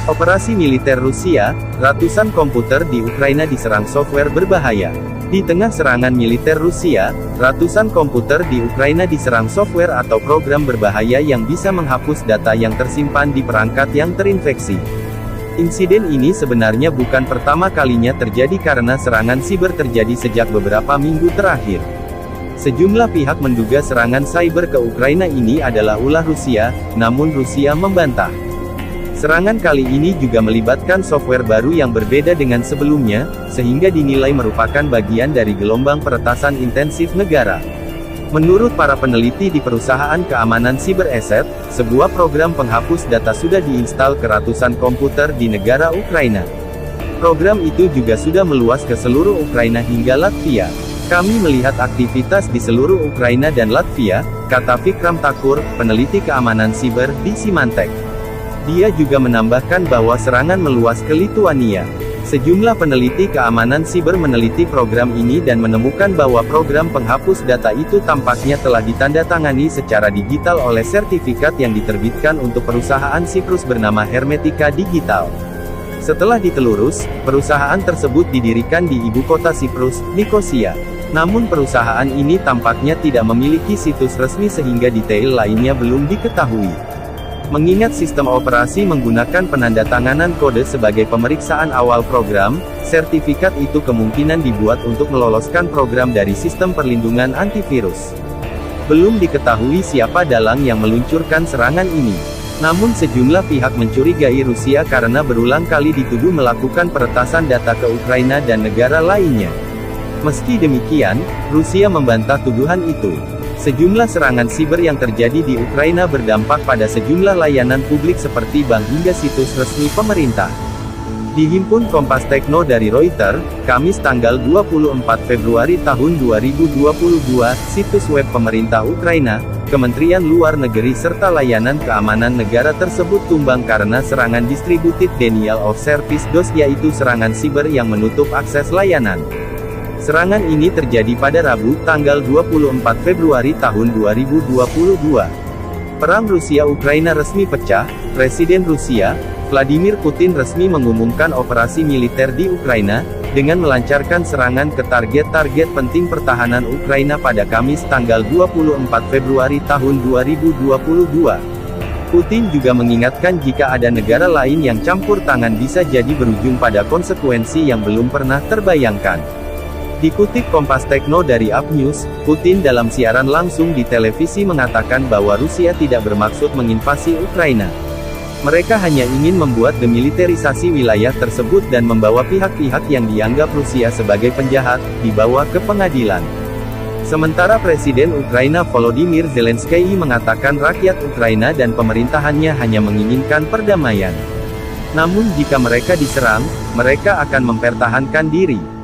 Operasi militer Rusia, ratusan komputer di Ukraina diserang software berbahaya. Di tengah serangan militer Rusia, ratusan komputer di Ukraina diserang software atau program berbahaya yang bisa menghapus data yang tersimpan di perangkat yang terinfeksi. Insiden ini sebenarnya bukan pertama kalinya terjadi karena serangan siber terjadi sejak beberapa minggu terakhir. Sejumlah pihak menduga serangan cyber ke Ukraina ini adalah ulah Rusia, namun Rusia membantah. Serangan kali ini juga melibatkan software baru yang berbeda dengan sebelumnya, sehingga dinilai merupakan bagian dari gelombang peretasan intensif negara. Menurut para peneliti di perusahaan keamanan Cyber Asset, sebuah program penghapus data sudah diinstal ke ratusan komputer di negara Ukraina. Program itu juga sudah meluas ke seluruh Ukraina hingga Latvia. Kami melihat aktivitas di seluruh Ukraina dan Latvia, kata Vikram Thakur, peneliti keamanan siber di Symantec. Dia juga menambahkan bahwa serangan meluas ke Lituania. Sejumlah peneliti keamanan siber meneliti program ini dan menemukan bahwa program penghapus data itu tampaknya telah ditandatangani secara digital oleh sertifikat yang diterbitkan untuk perusahaan Siprus bernama Hermetika Digital. Setelah ditelurus, perusahaan tersebut didirikan di ibu kota Siprus, Nikosia. Namun perusahaan ini tampaknya tidak memiliki situs resmi sehingga detail lainnya belum diketahui. Mengingat sistem operasi menggunakan penandatanganan kode sebagai pemeriksaan awal program, sertifikat itu kemungkinan dibuat untuk meloloskan program dari sistem perlindungan antivirus. Belum diketahui siapa dalang yang meluncurkan serangan ini. Namun sejumlah pihak mencurigai Rusia karena berulang kali dituduh melakukan peretasan data ke Ukraina dan negara lainnya. Meski demikian, Rusia membantah tuduhan itu. Sejumlah serangan siber yang terjadi di Ukraina berdampak pada sejumlah layanan publik seperti bank hingga situs resmi pemerintah. Dihimpun Kompas Techno dari Reuters, Kamis tanggal 24 Februari tahun 2022, situs web pemerintah Ukraina, Kementerian Luar Negeri serta layanan keamanan negara tersebut tumbang karena serangan distributed denial of service DOS, yaitu serangan siber yang menutup akses layanan. Serangan ini terjadi pada Rabu, tanggal 24 Februari tahun 2022. Perang Rusia-Ukraina resmi pecah, Presiden Rusia, Vladimir Putin resmi mengumumkan operasi militer di Ukraina, dengan melancarkan serangan ke target-target penting pertahanan Ukraina pada Kamis tanggal 24 Februari tahun 2022. Putin juga mengingatkan jika ada negara lain yang campur tangan bisa jadi berujung pada konsekuensi yang belum pernah terbayangkan. Dikutip Kompas Techno dari Upnews, Putin dalam siaran langsung di televisi mengatakan bahwa Rusia tidak bermaksud menginvasi Ukraina. Mereka hanya ingin membuat demilitarisasi wilayah tersebut dan membawa pihak-pihak yang dianggap Rusia sebagai penjahat, dibawa ke pengadilan. Sementara Presiden Ukraina Volodymyr Zelensky mengatakan rakyat Ukraina dan pemerintahannya hanya menginginkan perdamaian. Namun jika mereka diserang, mereka akan mempertahankan diri.